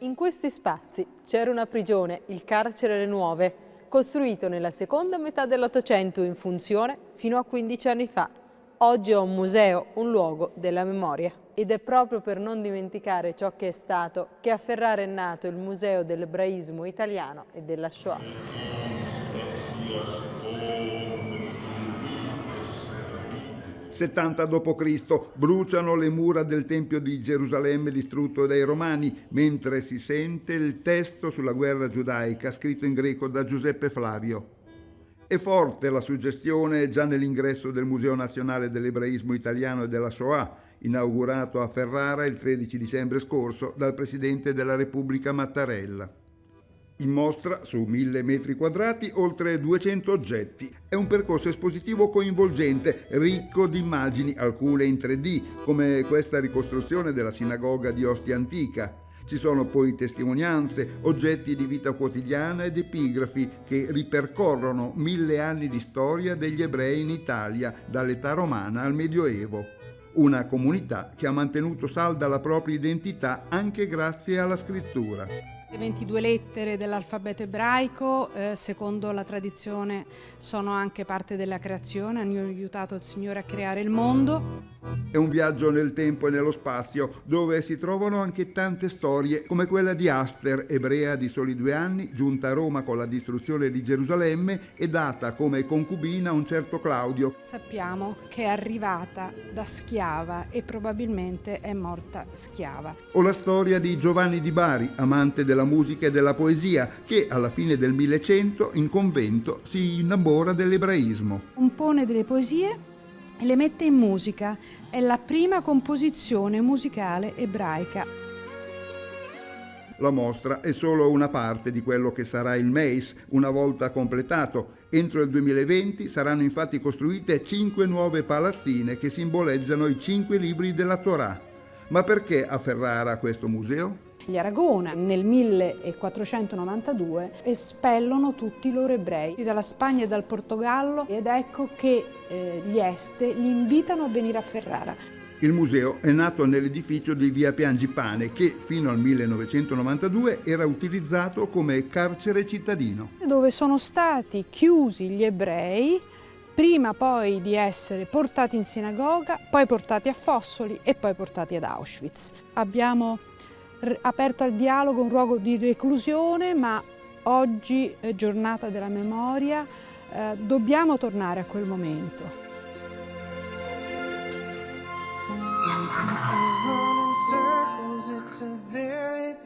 In questi spazi c'era una prigione, il Carcere Le Nuove, costruito nella seconda metà dell'Ottocento in funzione fino a 15 anni fa. Oggi è un museo, un luogo della memoria. Ed è proprio per non dimenticare ciò che è stato che a Ferrara è nato il Museo dell'Ebraismo Italiano e della Shoah. 70 d.C. bruciano le mura del Tempio di Gerusalemme distrutto dai Romani, mentre si sente il testo sulla guerra giudaica scritto in greco da Giuseppe Flavio. È forte la suggestione già nell'ingresso del Museo Nazionale dell'Ebraismo Italiano e della Shoah, inaugurato a Ferrara il 13 dicembre scorso dal Presidente della Repubblica Mattarella. In mostra, su 1000 metri quadrati, oltre 200 oggetti. È un percorso espositivo coinvolgente, ricco di immagini, alcune in 3D, come questa ricostruzione della sinagoga di Ostia Antica. Ci sono poi testimonianze, oggetti di vita quotidiana ed epigrafi che ripercorrono 1000 anni di storia degli ebrei in Italia, dall'età romana al Medioevo. Una comunità che ha mantenuto salda la propria identità anche grazie alla scrittura. Le 22 lettere dell'alfabeto ebraico, secondo la tradizione, sono anche parte della creazione, hanno aiutato il Signore a creare il mondo. È un viaggio nel tempo e nello spazio, dove si trovano anche tante storie, come quella di Aster, ebrea di soli 2 anni, giunta a Roma con la distruzione di Gerusalemme e data come concubina a un certo Claudio. Sappiamo che è arrivata da schiava e probabilmente è morta schiava. O la storia di Giovanni di Bari, amante della musica e della poesia, che alla fine del 1100 in convento si innamora dell'ebraismo. Compone delle poesie e le mette in musica. È la prima composizione musicale ebraica. La mostra è solo una parte di quello che sarà il MEIS una volta completato. Entro il 2020 saranno infatti costruite 5 nuove palazzine che simboleggiano i 5 libri della Torah. Ma perché a Ferrara questo museo? Gli Aragona nel 1492 espellono tutti i loro ebrei dalla Spagna e dal Portogallo ed ecco che gli Este li invitano a venire a Ferrara. Il museo è nato nell'edificio di via Piangipane che fino al 1992 era utilizzato come carcere cittadino. Dove sono stati chiusi gli ebrei prima poi di essere portati in sinagoga, poi portati a Fossoli e poi portati ad Auschwitz. Abbiamo aperto al dialogo un luogo di reclusione, ma oggi è giornata della memoria, dobbiamo tornare a quel momento. Run in circles, it's a very